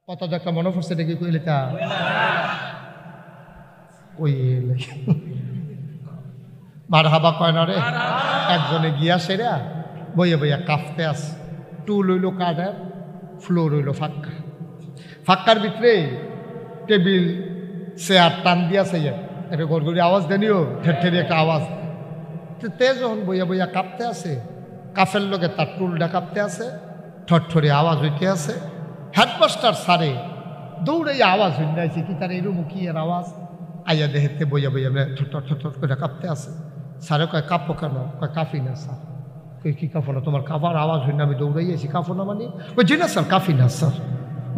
কত দেখা মনে পড়ছে নাকি কইলে তা ওই মার হাবা কয় না রে একজনে গিয়া সেরা বইয়া বইয়া কাঁপতে আস টুল হইল কাঠের ফ্লোর হইল ফাঁকা ফাঁকার ভিতরে টেবিল চেয়ার টান দিয়াছে একটা গড়গড়ি আওয়াজ দেনিও ঠের একটা আওয়াজ তে যখন বইয়া বইয়া কাঁপতে আছে কাফের লোকে তার টুলটা কাঁপতে আছে ঠরঠরে আওয়াজ হইতে আছে হেডমাস্টার সারে দৌড়ে আওয়াজ হইনাইছে কি তার এরকম কি এর আওয়াজ আইয়া দেহেতে বইয়া বইয়া ঠর ঠর করে কাঁপতে আছে স্যারে কয় কাঁপো কেন কয় কাঁপি না স্যার কই কি কাঁপো না তোমার কাঁপার আওয়াজ হইনা আমি দৌড়াইয়াছি কাঁপো না মানে ওই জি না স্যার কাঁপি না স্যার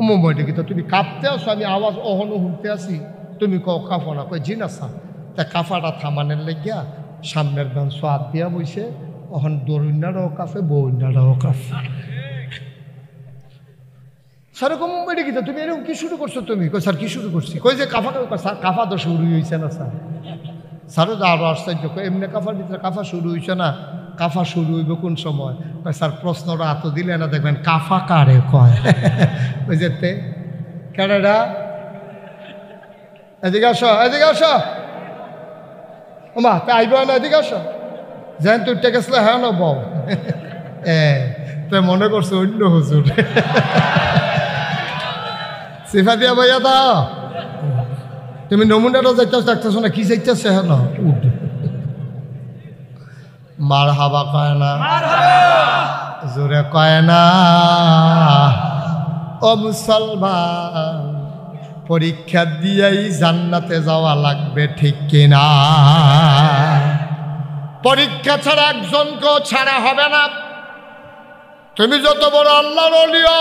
মোমোটা কি তো তুমি কাঁপতে আসো আমি আওয়াজ অহনো শুনতে আসি তুমি কও কাঁপো না কই জি না স্যার তা কাঁপাটা থামানের লেগিয়া সামনের গান সোয়াদ দিয়া বইছে অহন দরুন্যারাও কাঁপে বৌন্যারাও কাঁপে স্যার কম এটা কি তুমি এরকম কি শুরু করছো তুমি কই স্যার কি শুরু করছি কই যে কাফা স্যার কাফা তো শুরু হয়েছে না স্যার স্যারও তো আরো আশ্চর্য এমনি কাফার ভিতরে কাফা শুরু হয়েছে না কাফা শুরু হইব কোন সময় স্যার প্রশ্নটা এত দিলে না দেখবেন কাফা কারে কয় ওই যেতে কেডা এদিকে আসো মা তা আইব না এদিকে আসো যেন তুই টেকেছিল হ্যাঁ না বউ তাই মনে করছো অন্য হুজুর সিফা দিয়া ভাইয়া দাও তুমি নমুনাটা যাইতেছ দেখতেছো না কি যাইতেছে হ্যাঁ না মার হাবা কয় না জোরে কয় না ও মুসলমান পরীক্ষা দিয়েই জান্নাতে যাওয়া লাগবে ঠিক কিনা পরীক্ষা ছাড়া একজনকেও ছাড়া হবে না তুমি যত বড় আল্লাহর ওলিও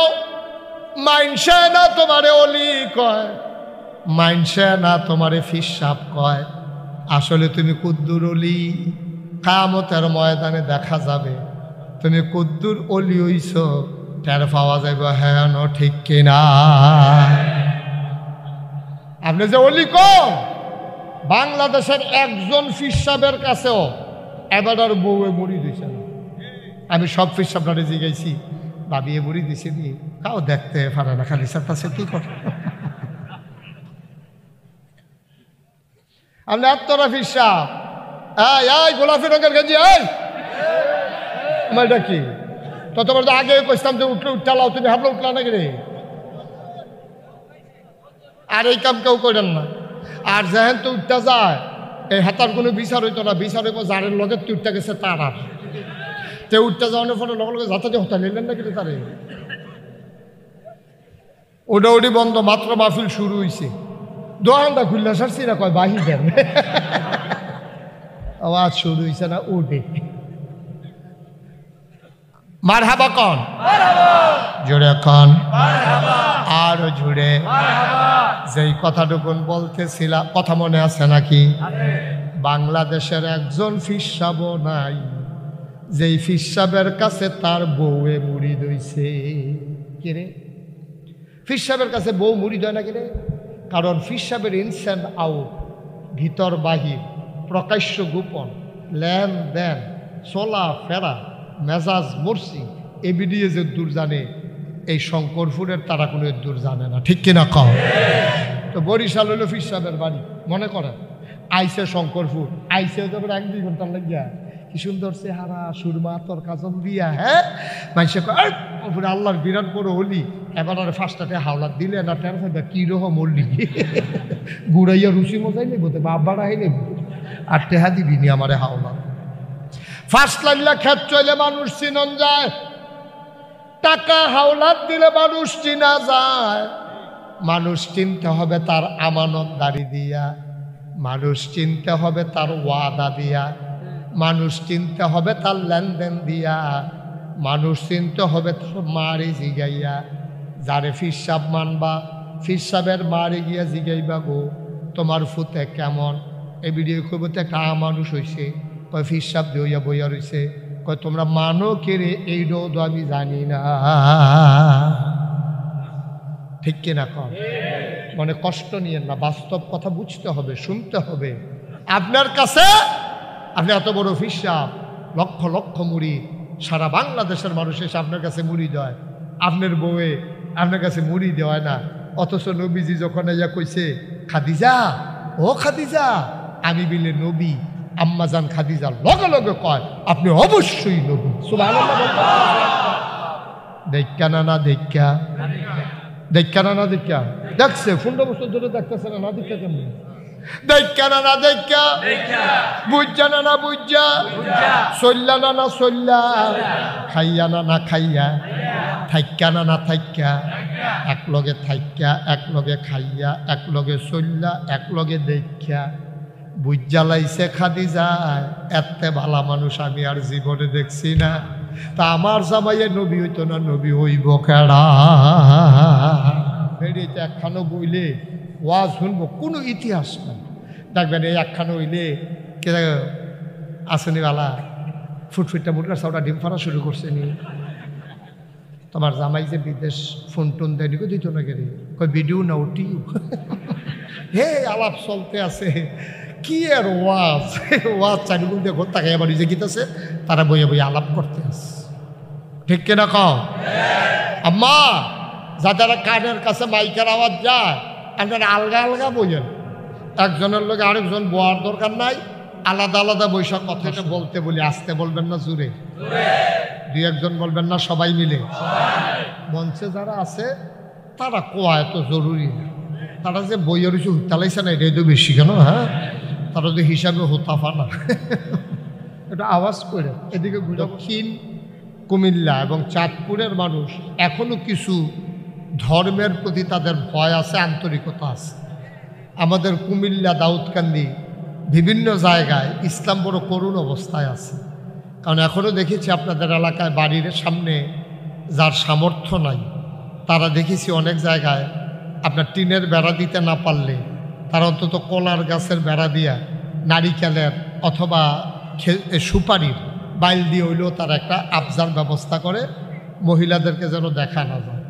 মাইনসে না তোমারে অলি কয় মাইনসে না তোমারে ফিসাব কয় আসলে তুমি কুদ্দুর অলি কিয়ামতের ময়দানে দেখা যাবে তুমি কুদ্দুর অলি হইছ টের পাওয়া যাবে হ্যাঁ ন ঠিক কিনা আপনি যে অলি কম বাংলাদেশের একজন ফিসাবের কাছেও এবার বউয়ে মুড়ি দিছে না আমি সব ফিসাবটারে জিগাইছি ভাবিয়ে মুড়ি দিছে নি কাউ দেখতে পারে না খালি সাথে কি করে আপনি এতটা ফিসাব এই গোলাপি রঙের গেঞ্জি আমার এটা কি ততবার তো আগে কইতাম যে উঠলে উঠালাও তুমি হাবলে উঠলা নাকি রে আর এই কাম কেউ করেন না আর যেহেন তো উঠতে যায় এই হাতার কোনো বিচার হইতো না বিচার হইব যারের লগে তুই উঠতে গেছে তার আর তে উঠতে যাওয়ানোর ফলে লগে লগে যাতে হতা নিলেন না কিন্তু তারে ওটা ওটি বন্ধ মাত্র মাহফিল শুরু হয়েছে দোকানটা খুললে সারছি না কয় বাহি দেন আওয়াজ শুরু হয়েছে না ওটে মার হাবা কন জোরে কন আরো জুড়ে যেই কথাটুকুন বলতেছিলাম কথা মনে আছে নাকি বাংলাদেশের একজন ফিসাবও নাই যেই ফিসাবের কাছে তার বউয়ে মুড়ি দইছে কিরে ফিসাবের কাছে বউ মুড়ি দেয় না কিরে কারণ ফিসাবের ইনস্যান্ট আউট ভিতর বাহির প্রকাশ্য গোপন লেনদেন চলা ফেরা মেজাজ মরসি এবিডিএ যে দূর জানে এই শঙ্করপুরের তারা কোনো দূর জানে না ঠিক কিনা কও তো বরিশাল হইল ফিসাবের বাড়ি মনে করেন আইসে শঙ্করপুর আইসে তারপরে 1-2 ঘন্টা লাগিয়া কি সুন্দর চেহারা সুরমা তোর কাজল দিয়া হ্যাঁ মানুষে কপুরে আল্লাহর বিরাট বড় হলি এবার ফার্স্টটাতে হাওলাত দিলে না টের থাকবে কীরকম মরলি গুড়াইয়া রুচি মজাই নেব তো বাবারা হইলে আর টেহা দিবি নি আমারে হাওলা ফার্স্ট লাইনলা খেত চলে মানুষ চিনন যায় টাকা হাওলাত দিলে মানুষ চিনা যায় মানুষ চিনতে হবে তার আমানতদারি দিয়া মানুষ চিনতে হবে তার ওয়াদা দিয়া মানুষ চিনতে হবে তার লেনদেন দিয়া মানুষ চিনতে হবে তার মারে জিগাইয়া যারে ফিসাব মানবা ফিসাবের মারে গিয়া জিগাইবা গো তোমার ফুতে কেমন এই ভিডিও কইবতে একটা মানুষ হয়েছে কয় ফিসাব দইয়া বইয়া রয়েছে কয় তোমরা মানো কেড়ে এই রোদ আমি জানি না ঠিক কিনা কন মানে কষ্ট নিয়ে না বাস্তব কথা বুঝতে হবে শুনতে হবে আপনার কাছে আপনি এত বড় ফিসাব লক্ষ লক্ষ মুড়ি সারা বাংলাদেশের মানুষ এসে আপনার কাছে মুড়ি দেয় আপনার বউয়ে আপনার কাছে মুড়ি দেওয়ায় না অথচ নবীজি যখন ইয়া কইছে খাদিজা, ও খাদিজা, আমি বিলে নবী, আম্মাজান খাদিজা লগে লগে কয় আপনি অবশ্যই নবী। সুবহানাল্লাহ। দেখা না দেখা, দেখা না দেখা, দেখছে 15 বছর ধরে দেখতেছে না দেখা কেমন, দেখা না দেখা, বুঝা না বুঝা, চল্লা না চল্লা, খাইয়া না খাইয়া, থাইক্যা না থাইক্যা, এক লগে থাইক্যা, এক লগে খাইয়া, এক লগে চল্লা, এক লগে দেখা বুঝা লাইছে খাদিজায় এতে ভালা মানুষ আমি আর জীবনে দেখছি না। তা আমার জামাইয়ে নবী হইতো না, নবী হইব কেডা? এটা একখানো বইলে ওয়াজ শুনবো, কোনো ইতিহাস নাই। দেখবেন এই একখানো হইলে কে আসেনি বালা ফুটফুটটা মুটকার সাউটা ডিম ফাড়া শুরু করছে নি, তোমার জামাই যে বিদেশ ফোন টোন দেয়নি কো দিত না গেলে কই ভিডিও না উঠিও। হে আলাপ চলতে আছে, কি আর ওয়াজ ওয়াজ চারিগুল দিয়ে ঘর তাকাই আবার নিজে গীতাছে, তারা বইয়ে বইয়ে আলাপ করতে আছে। ঠিক কিনা কও? আম্মা যারা কানের কাছে মাইকের আওয়াজ যায় আপনারা আলগা আলগা বইয়েন, একজনের লোক আরেকজন বোয়ার দরকার নাই, আলাদা আলাদা বৈশাখ কথাটা বলতে বলি। আসতে বলবেন না জুড়ে, দুই একজন বলবেন না সবাই মিলে। মঞ্চে যারা আছে তারা কোয়া এত জরুরি না, তারা যে বইয়ের কিছু হুতালাইছে না এটাই তো বেশি কেন? হ্যাঁ, তারা তো হিসাবে হোতাফা না, এটা আওয়াজ করে এদিকে দক্ষিণ কুমিল্লা এবং চাঁদপুরের মানুষ এখনো কিছু ধর্মের প্রতি তাদের ভয় আছে, আন্তরিকতা আছে। আমাদের কুমিল্লা দাউদকান্দি বিভিন্ন জায়গায় ইসলাম বড় করুণ অবস্থায় আছে, কারণ এখনও দেখেছি আপনাদের এলাকায় বাড়ির সামনে যার সামর্থ্য নাই তারা দেখেছি অনেক জায়গায় আপনার টিনের বেড়া দিতে না পারলে তারা অন্তত কলার গাছের বেড়া দিয়া, নারিকেলের অথবা সুপারির বাইল দিয়ে হইলেও তারা একটা আবজার ব্যবস্থা করে মহিলাদেরকে যেন দেখা না যায়।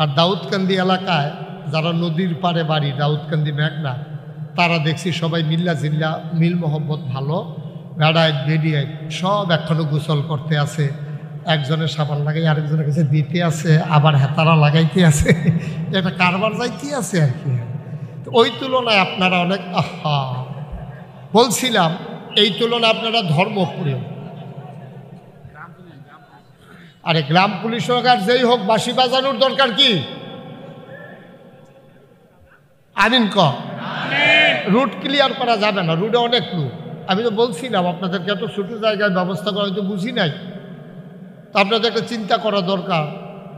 আর দাউদকান্দি এলাকায় যারা নদীর পাড়ে বাড়ি, দাউদকান্দি মেঘনা, তারা দেখছি সবাই মিল্লা জিল্লা মিল মোহব্বত ভালো, বেড়ায় বেরিয়ায় সব এখনো গোসল করতে আছে, একজনের সাবান লাগাই আরেকজনের কাছে দিতে আছে, আবার হেতারা লাগাইতে আছে, এটা কারবার যাইতে আছে আর কি। ওই তুলনায় আপনারা অনেক আহা বলছিলাম, এই তুলনায় আপনারা ধর্মপ্রিয়। আরে গ্রাম পুলিশ হোক আর যেই হোক, বাঁশি বাজানোর দরকার কি? আমিন ক রুট ক্লিয়ার করা যাবে না, রুটে অনেক লোক। আমি তো বলছিলাম আপনাদেরকে এত ছোট জায়গায় ব্যবস্থা করা হয়তো বুঝি নাই, তো আপনাদের একটা চিন্তা করা দরকার।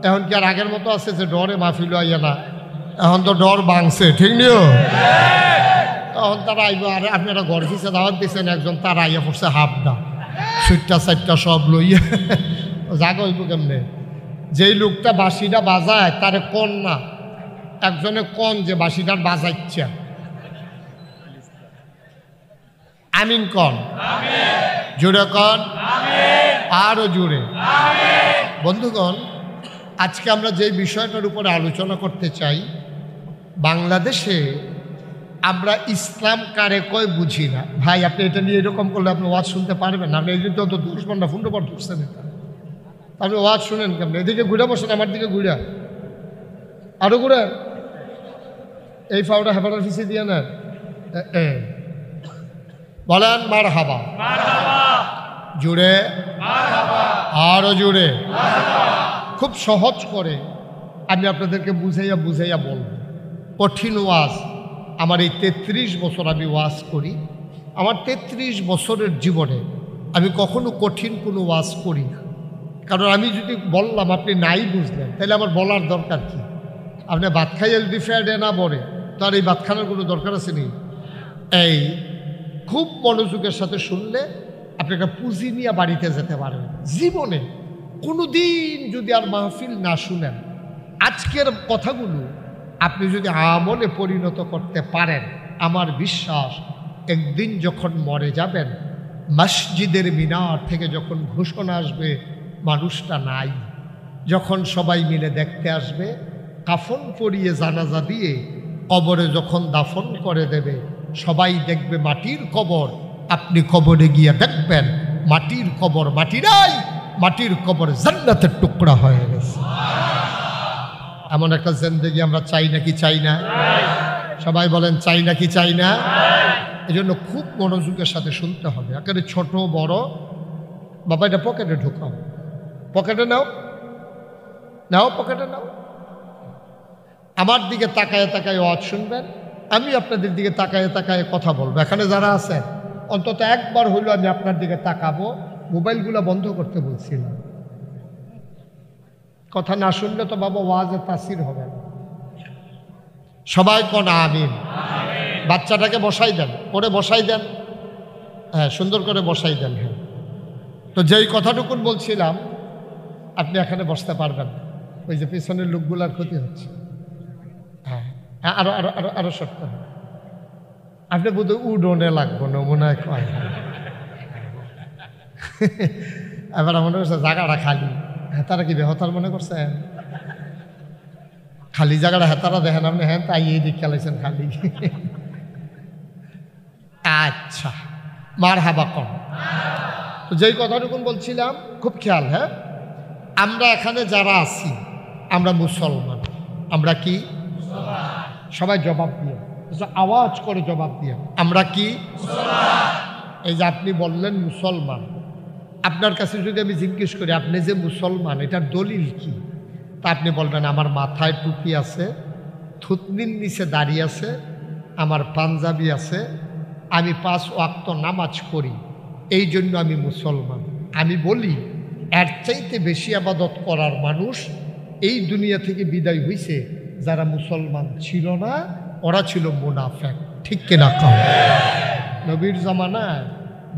এখন কি আর আগের মতো আছে যে ডরে মাহফিল আইয়া না? এখন তো ডর ভাঙছে, ঠিক নিও। তখন তারা আইব, আর আপনারা ঘর ফিসে দাওয়াত দিচ্ছেন, একজন তারা আইয়া পড়ছে হাফডা সুইটটা চারটা সব লইয়া, জাগা হইব কেমনে? যেই লোকটা বাঁশিটা বাজায় তারে কন না, একজনে কন যে বাঁশিটার বাজাইচ্ছে। আমিন কন, জোরে কন, আরো জোরে। বন্ধুগণ, আজকে আমরা যে বিষয়টার উপরে আলোচনা করতে চাই, বাংলাদেশে আমরা ইসলাম কারে কয় বুঝি না। ভাই আপনি এটা নিয়ে এরকম করলে আপনি ওয়াজ শুনতে পারবেন না, আপনি এই জন্য তো 10 ঘন্টা 15 বার ঢুকছেন, এটা আপনি ওয়াজ শুনেন কেমন? এদিকে ঘুরে বসেন, আমার দিকে ঘুরে, আরো ঘুরে, এই ফাউটা হেফাটার ফিসে দিয়ে নেন, বলেন মারহাবা, জুড়ে আরো জুড়ে। খুব সহজ করে আমি আপনাদেরকে বুঝাইয়া বুঝাইয়া বলবো। কঠিন ওয়াজ, আমার এই 33 বছর আমি ওয়াজ করি, আমার 33 বছরের জীবনে আমি কখনো কঠিন কোনো ওয়াজ করি না। কারণ আমি যদি বললাম আপনি নাই বুঝলেন, তাহলে আমার বলার দরকার কি? আপনি ভাত খাইয়া যদি ফ্যাডে না বলে, তো আর এই ভাত খানার কোনো দরকার আছে নি? এই খুব মনোযোগের সাথে শুনলে আপনি একটা পুঁজি নিয়ে বাড়িতে যেতে পারবেন। জীবনে কোনো দিন যদি আর মাহফিল না শুনেন, আজকের কথাগুলো আপনি যদি আমলে পরিণত করতে পারেন, আমার বিশ্বাস একদিন যখন মরে যাবেন, মসজিদের মিনার থেকে যখন ঘোষণা আসবে মানুষটা নাই, যখন সবাই মিলে দেখতে আসবে, কাফন পরিয়ে জানাজা দিয়ে কবরে যখন দাফন করে দেবে, সবাই দেখবে মাটির কবর। আপনি কবরে গিয়ে দেখবেন মাটির কবর মাটি নাই, মাটির কবর জান্নাতের টুকরা হয়ে গেছে। এমন একটা জিন্দেগি আমরা চাই নাকি চাই না? সবাই বলেন চাই নাকি চাই না? এই জন্য খুব মনোযোগের সাথে শুনতে হবে। একেবারে ছোট বড়, বাবা এটা পকেটে ঢুকাও, পকেটে নাও, নাও পকেটে নাও। আমার দিকে তাকায় তাকায় ওয়াজ শুনবেন, আমি আপনাদের দিকে তাকায় তাকায় কথা বলবো। এখানে যারা আছেন অন্তত একবার হইলো আমি আপনার দিকে তাকাবো। মোবাইলগুলো বন্ধ করতে বলছিলাম, কথা না শুনলে তো বাবা ওয়াজে তাসির হবে না। সবাই কোন আমিন। বাচ্চাটাকে বসাই দেন, করে বসাই দেন, হ্যাঁ সুন্দর করে বসাই দেন। হ্যাঁ, তো যেই কথাটুকুন বলছিলাম আপনি এখানে বসতে পারবেন, ওই যে পিছনের লোকগুলার ক্ষতি হচ্ছে। হ্যাঁ, আরো আরো আরো আরো সত্য, আপনি বোধ হয় উডনে লাগবো না মনে হয় কয়। এবার মনে করছে জায়গাটা খালি, হেতারা কি বেহতার মনে করছেন? খালি জায়গাটা হেতারা দেখেন আপনি, হ্যাঁ তাই এই দিক খেলাইছেন খালি। আচ্ছা, মার হাবা কম। তো যেই কথাটুকুন বলছিলাম খুব খেয়াল। হ্যাঁ, আমরা এখানে যারা আছি আমরা মুসলমান। আমরা কি? সবাই জবাব দিয়ে, আওয়াজ করে জবাব দিয়ে, আমরা কি? এই যে আপনি বললেন মুসলমান, আপনার কাছে যদি আমি জিজ্ঞেস করি আপনি যে মুসলমান এটার দলিল কি, তা আপনি বলবেন আমার মাথায় টুপি আছে, থুতনির নিচে দাঁড়িয়ে আছে, আমার পাঞ্জাবি আছে, আমি 5 ওয়াক্ত নামাজ পড়ি, এই জন্য আমি মুসলমান। আমি বলি এর চাইতে বেশি আবাদত করার মানুষ এই দুনিয়া থেকে বিদায় হয়েছে যারা মুসলমান ছিল না, ওরা ছিল মুনাফেক। ঠিক কিনা কও? নবীর জামানায়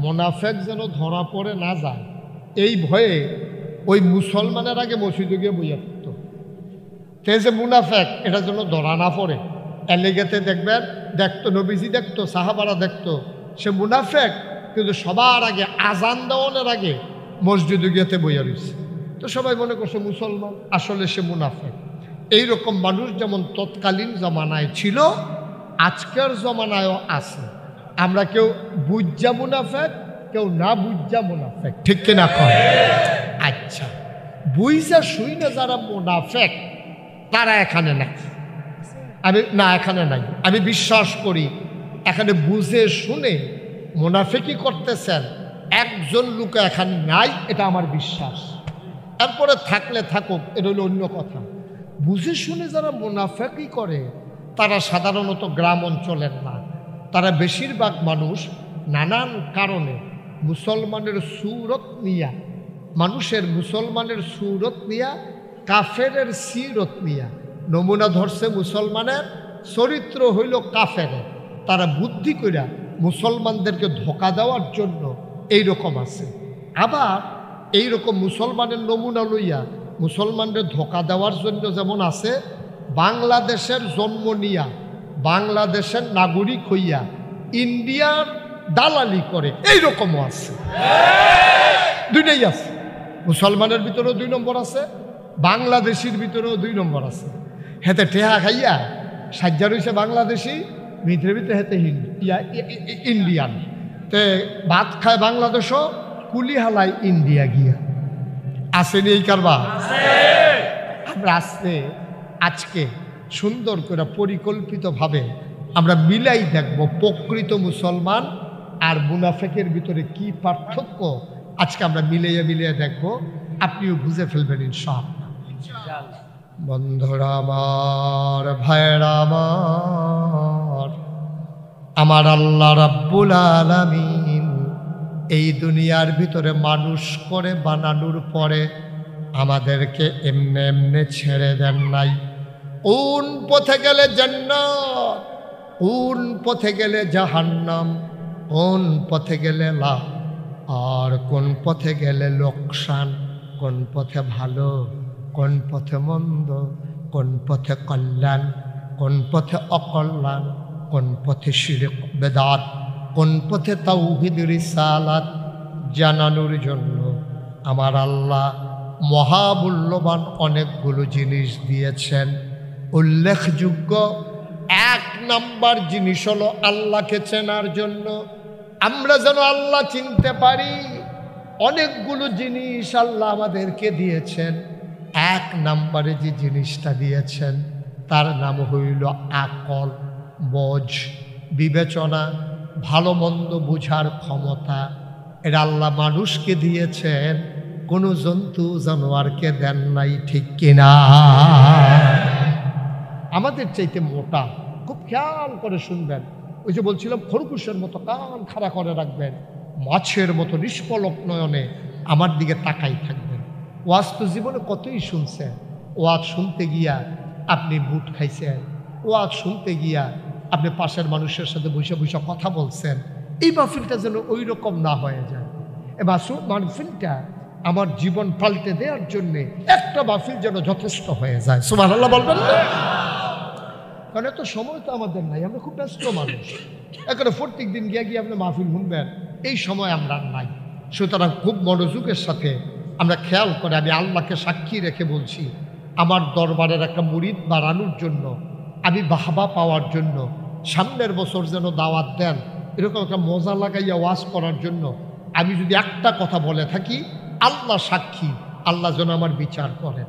মুনাফেক যেন ধরা পড়ে না যায় এই ভয়ে ওই মুসলমানের আগে মসজিদে গিয়ে বইয়া থাকত। তে যে মুনাফেক এটা যেন ধরা না পড়ে এলেগেতে দেখবেন, দেখতো নবীজি দেখতো, সাহাবারা দেখতো সে মুনাফেক, কিন্তু সবার আগে আজান দেওয়ানোর আগে মসজিদে গিয়েতে বইয়া রয়েছে। তো সবাই মনে করছে মুসলমান, আসলে সে মুনাফেক। এইরকম মানুষ যেমন তৎকালীন জমানায় ছিল, আজকের জমানায়ও আছে। আমরা কেউ বুঝা মুনাফেক, কেউ না বুঝা মুনাফেক। ঠিক কিনা কয়? আচ্ছা, বুঝা শুই না যারা মুনাফেক তারা এখানে নাই। আমি না, এখানে নাই। আমি বিশ্বাস করি এখানে বুঝে শুনে মুনাফেকি করতেছেন একজন লোক এখানে নাই, এটা আমার বিশ্বাস। তারপরে থাকলে থাকুক, এটা হলো অন্য কথা। বুঝে শুনে যারা মুনাফেকি করে তারা সাধারণত গ্রাম অঞ্চলের না, তারা বেশিরভাগ মানুষ নানান কারণে মুসলমানের সুরত নিয়া, মানুষের মুসলমানের সুরত নিয়া, কাফেরের সিরত নিয়া নমুনা ধরছে মুসলমানের, চরিত্র হইল কাফেরের। তারা বুদ্ধি কইরা মুসলমানদেরকে ধোকা দেওয়ার জন্য এইরকম আছে। আবার এইরকম মুসলমানের নমুনা লইয়া মুসলমানদের ধোকা দেওয়ার জন্য যেমন আছে, বাংলাদেশের জন্ম নিয়া বাংলাদেশের নাগরিক হইয়া ইন্ডিয়ার দালালি করে এইরকমও আছে। দুইটাই আছে, মুসলমানের ভিতরেও 2 নম্বর আছে, বাংলাদেশির ভিতরেও 2 নম্বর আছে। হেতে টেহা খাইয়া সাজ্জা রয়েছে বাংলাদেশি, ভিতরে ভিতরে হেতে ইন্ডিয়ান। তে ভাত খায় বাংলাদেশও, কুলি হালায় ইন্ডিয়া গিয়া। আসেনি এই কারবা? আমরা আসতে আজকে সুন্দর করে পরিকল্পিতভাবে আমরা মিলাই দেখব প্রকৃত মুসলমান আর মুনাফেকের ভিতরে কি পার্থক্য। আজকে আমরা মিলিয়ে দেখব, আপনিও বুঝে ফেলবেন ইনশাআল্লাহ। বন্ধুরা আমার, ভাইরা আমার আল্লাহ রাব্বুল আলামিন এই দুনিয়ার ভিতরে মানুষ করে বানানোর পরে আমাদেরকে এমনে এমনে ছেড়ে দেন নাই। কোন পথে গেলে জান্নাত, কোন পথে গেলে জাহান্নাম, কোন পথে গেলে লাভ আর কোন পথে গেলে লোকসান, কোন পথে ভালো, কোন পথে মন্দ, কোন পথে কল্যাণ, কোন পথে অকল্যাণ, কোন পথে শিরক বেদাত, কোন পথে তাওহীদ রিসালাত জানানোর জন্য আমার আল্লাহ মহামূল্যবান অনেকগুলো জিনিস দিয়েছেন। উল্লেখযোগ্য 1 নাম্বার জিনিস হলো আল্লাহকে চেনার জন্য। আমরা যেন আল্লাহ চিনতে পারি, অনেকগুলো জিনিস আল্লাহ আমাদেরকে দিয়েছেন। এক নম্বরে যে জিনিসটা দিয়েছেন তার নাম হইল আকল, বোঝ, বিবেচনা, ভালো মন্দ বুঝার ক্ষমতা। এটা আল্লাহ মানুষকে দিয়েছেন, কোনো জন্তু জানোয়ারকে দেন নাই, ঠিক কিনা? আমাদের চাইতে মোটা, খুব খেয়াল করে শুনবেন। ওই যে বলছিলাম খরগোশের মতো কান খাড়া করে রাখবেন, মাছের মতো নিষ্পলক নয়নে আমার দিকে তাকাই থাকবেন। ওয়াজ তো জীবনে কতই শুনছেন, ওয়াজ শুনতে গিয়া আপনি বুট খাইছেন, ওয়াজ শুনতে গিয়া আপনি পাশের মানুষের সাথে বসে বসে কথা বলছেন। এই মাহফিলটা যেন ওই রকম না হয়ে যায়। এ মাহফিলটা আমার জীবন পাল্টে দেওয়ার জন্যে একটা মাহফিল যেন যথেষ্ট হয়ে যায়। সুবহানাল্লাহ বলবেন না? কারণ এত সময় তো আমাদের নাই, আমরা খুব ব্যস্ত মানুষ। এখানে প্রত্যেক দিন গিয়ে গিয়ে আপনি মাহফিল শুনবেন, এই সময় আমরা নাই। সুতরাং খুব মনোযোগের সাথে আমরা খেয়াল করে, আমি আল্লাহকে সাক্ষী রেখে বলছি, আমার দরবারের একটা মুরিদ বাড়ানোর জন্য, আমি বাহবা পাওয়ার জন্য, সামনের বছর যেন দাওয়াত দেন এরকম একটা মজা লাগাইয়া ওয়াজ করার জন্য আমি যদি একটা কথা বলে থাকি, আল্লাহ সাক্ষী, আল্লাহ যেন আমার বিচার করেন।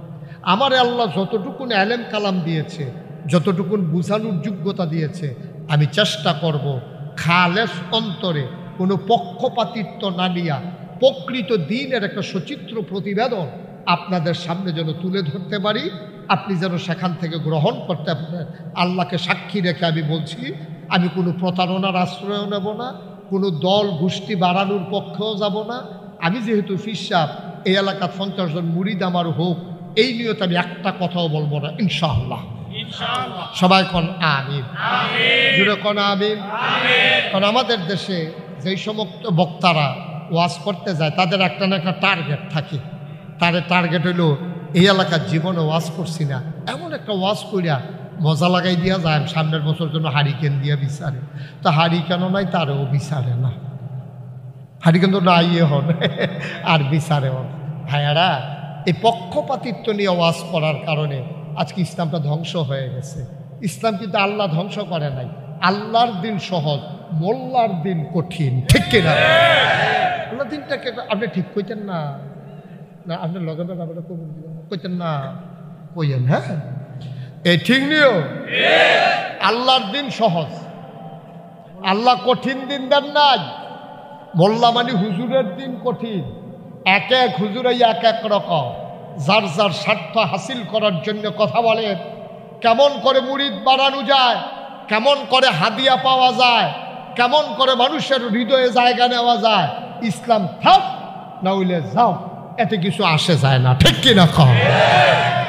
আমারে আল্লাহ যতটুকুন এলেম কালাম দিয়েছে, যতটুকুন বুঝানোর যোগ্যতা দিয়েছে, আমি চেষ্টা করব খালেস অন্তরে কোনো পক্ষপাতিত্ব না নিয়া প্রকৃত দিনের একটা সচিত্র প্রতিবেদন আপনাদের সামনে যেন তুলে ধরতে পারি, আপনি যেন সেখান থেকে গ্রহণ করতে পারেন। আল্লাহকে সাক্ষী রেখে আমি বলছি, আমি কোনো প্রতারণার আশ্রয় নেব না, কোনো দল গোষ্ঠী বাড়ানোর পক্ষেও যাব না। আমি যেহেতু ফিসাব, এই এলাকার 50 জন মুরিদ আমার হোক, এই নিয়তে আমি একটা কথাও বলবো না, ইনশাআল্লাহ। সবাই কোন আমিন, জুড়ে কোন আমিন। কারণ আমাদের দেশে যেই সমস্ত বক্তারা ওয়াজ করতে যায় তাদের একটা না একটা টার্গেট থাকে। তার টার্গেট হইল এই এলাকার জীবনে ওয়াজ করছি না, এমন একটা ওয়াজ করিয়া মজা লাগাই দিয়া যায়, সামনের বছর জন্য হারিকেন দিয়া বিচারে। তো হারিকেনও নাই, তারও বিচারে না, হারিকেন তো না ইয়ে হন আর বিচারে হন। ভাইয়ারা, এই পক্ষপাতিত্ব নিয়ে ওয়াজ করার কারণে আজকে ইসলামটা ধ্বংস হয়ে গেছে। ইসলাম কিন্তু আল্লাহ ধ্বংস করে নাই। আল্লাহর দিন সহজ, মোল্লার দিন কঠিন, ঠিক কিনা? আল্লাহ দিনটাকে আপনি ঠিক কইতেন না, না আপনার লগে ব্যাপারটা কইতেন না, কইয়েন। হ্যাঁ, এই ঠিক নিও। আল্লাহর দিন সহজ, আল্লাহ কঠিন দিন দেন নাই। মোল্লা মানে হুজুরের দিন কঠিন। এক এক হুজুরাই এক এক রকম, যার যার স্বার্থ হাসিল করার জন্য কথা বলেন। কেমন করে মুরিদ বাড়ানো যায়, কেমন করে হাদিয়া পাওয়া যায়, কেমন করে মানুষের হৃদয়ে জায়গা নেওয়া যায়, ইসলাম থাক না হইলে যাও, এতে কিছু আসে যায় না, ঠিক কিনা? কম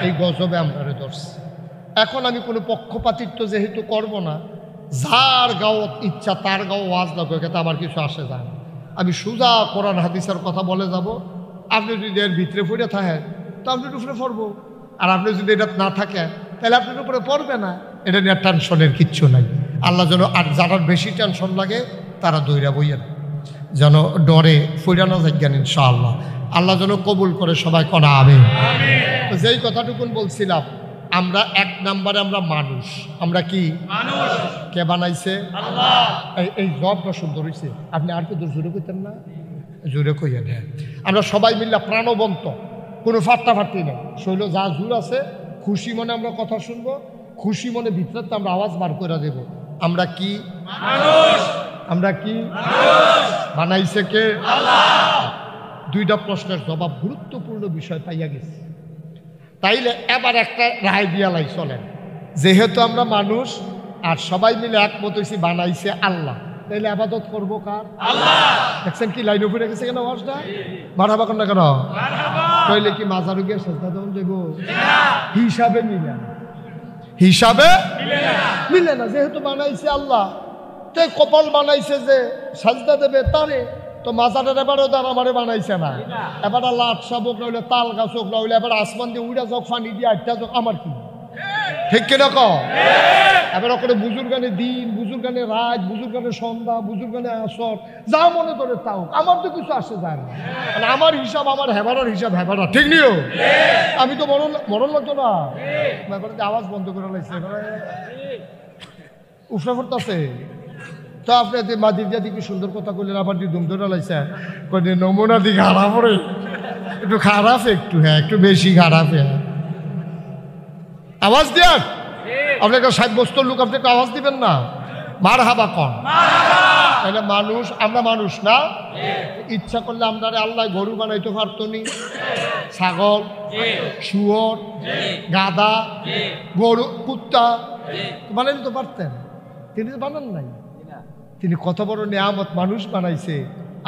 এই গজবে আমরা ধরছি। এখন আমি কোনো পক্ষপাতিত্ব যেহেতু করব না, যার গাও ইচ্ছা তার গাও ওয়াজ লাগবে, এতে আমার কিছু আসে যায় না। আমি সোজা কোরআন হাদিসের কথা বলে যাব। আপনি যদি এর ভিতরে পড়ে থাকেন তো আপনার উপরে পড়বো, আর আপনি যদি এটা না থাকেন তাহলে আপনার উপরে পড়বে না। এটা নিয়ে টেনশনের কিচ্ছু নাই। আল্লাহ যেন, আর যারা বেশি টেনশন লাগে তারা দৈরা বইয়েন, যেন ডরে ফুরানো যাজ্ঞান ইনশাআল্লাহ। আল্লাহ যেন কবুল করে, সবাই করা হবে। তো যেই কথাটুকুন বলছিলাম, আমরা এক নম্বরে আমরা মানুষ। আমরা কি মানুষ? কে বানাইছে? আল্লাহ। এই জবটা সুন্দর হয়েছে, আপনি আর কি জোরে কইতেন না? জোরে কইয়েন। হ্যাঁ, আমরা সবাই মিলে প্রাণবন্ত, কোনো ফাট্টাফাট্টি নেই। শৈল যা জোর আছে, খুশি মনে আমরা কথা শুনবো, খুশি মনে ভিতরে আমরা আওয়াজ বার করে দেব। আমরা কি মানুষ? আমরা কি মানুষ? বানাইছে কে? আল্লাহ। দুইটা প্রশ্নের জবাব, গুরুত্বপূর্ণ বিষয় পাইয়া গেছে। তাইলে এবার একটা রায় দিয়ালাই চলেন, যেহেতু আমরা মানুষ আর সবাই মিলে একমত হয়েছি বানাইছে আল্লাহ, তাইলে আবাদত করবো কার? আল্লাহ। দেখছেন কি লাইন উপরে গেছে কেন? ওয়াজটা মারহাবা কর না কেন? তাইলে কি মাজারু গিয়ে সেজদা দেন দেব? হিসাবে মিলে না, হিসাবে মিলে না। যেহেতু বানাইছে আল্লাহ, তে কপাল বানাইছে যে সেজদা দেবে তারে, তো মাজারের এবারও তার আমারে বানাইছে না। এবার আল্লাহ আটসাবক না হইলে তাল গাছক না হইলে এবার আসমান দিয়ে উড়া যাক, ফানি দিয়ে আটটা যাক, আমার কি? ঠিক কিনা কও? এবার ওখানে বুজুর্গানে দিন, বুজুর্গানে রাত, বুজুর্গানে সন্ধ্যা, বুজুর্গানে আসর, যা মনে করে তাও, আমার তো কিছু আসে যায় না। মানে আমার হিসাব, আমার হেবারার হিসাব হেবারা, ঠিক নিও। আমি তো মরণ লাগতো না, আওয়াজ বন্ধ করে লাগছে, উফরা পড়তেছে। তো আপনি মাদির দিয়া দিকে সুন্দর কথা বললেন, আবার দিয়ে দুম ধরে লাইছে, নমুনা দিকে খারাপ, একটু খারাপ, একটু হ্যাঁ একটু বেশি খারাপ। হ্যাঁ, আওয়াজ দেন। আপনি একটা 60 বছর লোক, আপনি একটা আওয়াজ দিবেন না? মারহাবা কন। তাহলে মানুষ, আমরা মানুষ না? ইচ্ছা করলে আমরা আল্লাহ গরু বানাইতে পারতো নি, ছাগল, শুয়োর, গাধা, গরু, কুত্তা বানাইতে তো পারতেন। তিনি তো বানান নাই। তিনি কত বড় নিয়ামত মানুষ বানাইছে।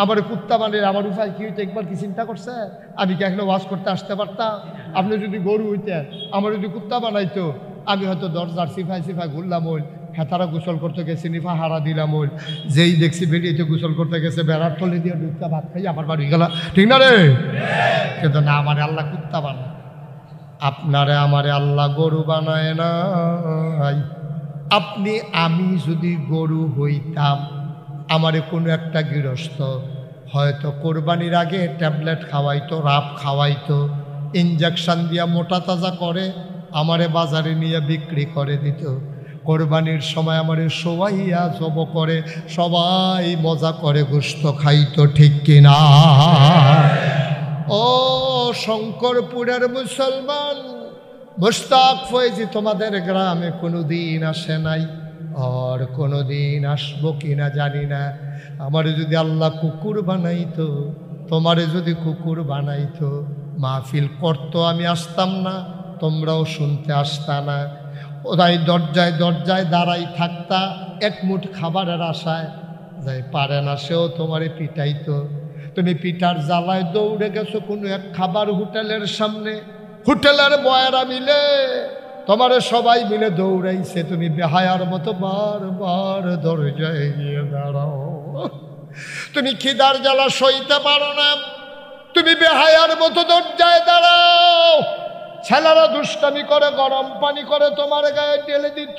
আমার কুত্তা বানিয়ে আমার উপায় কি হইতো একবার কি চিন্তা করছে? আমি কি এখনো ওয়াজ করতে আসতে পারতাম? আপনি যদি গরু হইতেন, আমার যদি কুত্তা বানাইতো, আমি হয়তো দরজার সিফাই সিফাই ঘুরলাম ওই, হেতারা গোসল করতে গেছে, নিফা হারা দিলাম ওই, যেই দেখছি বেরিয়েতে গোসল করতে গেছে, বেড়ার তলে দিয়ে দুধটা ভাত খাই আমার বাড়ি গেল, ঠিক না রে? কিন্তু না, আমারে আল্লাহ কুত্তা বানায়, আপনারে আমারে আল্লাহ গরু বানায় নাই। আপনি আমি যদি গরু হইতাম, আমারে কোনো একটা গৃহস্থ হয়তো কোরবানির আগে ট্যাবলেট খাওয়াইতো, রাপ খাওয়াইতো, ইঞ্জেকশন দিয়া মোটা তাজা করে আমারে বাজারে নিয়ে বিক্রি করে দিত। কোরবানির সময় আমারে সবাইয়া জব করে, সবাই মজা করে গোশত খাইতো, ঠিক কিনা? ও শঙ্করপুরের মুসলমান, মুশতাক ফয়েজি তোমাদের গ্রামে কোনোদিন আসে নাই, আর কোনোদিন আসবো কিনা জানি না। আমারে যদি আল্লাহ কুকুর বানাইতো, তোমারে যদি কুকুর বানাইতো, মাহফিল করতো, আমি আসতাম না, তোমরাও শুনতে আসতা না। ওরাই দরজায় দরজায় দাঁড়াই থাকতা এক মুঠ খাবারের আশায়, যাই পারে না সেও তোমারে পিটাইতো। তুমি পিঠার জ্বালায় দৌড়ে গেছো কোনো এক খাবার হোটেলের সামনে, হোটেলের বয়েরা মিলে তোমারে সবাই মিলে দৌড়াইছে, তুমি বেহায়ার মতো বারবার দরজায় গিয়ে দাঁড়াও। তুমি খিদার জ্বালা সইতে পারো না, তুমি বেহায়ার মতো দরজায় দাঁড়াও। ছেলেরা দুষ্টামি করে, গরম পানি করে তোমার গায়ে ঢেলে দিত,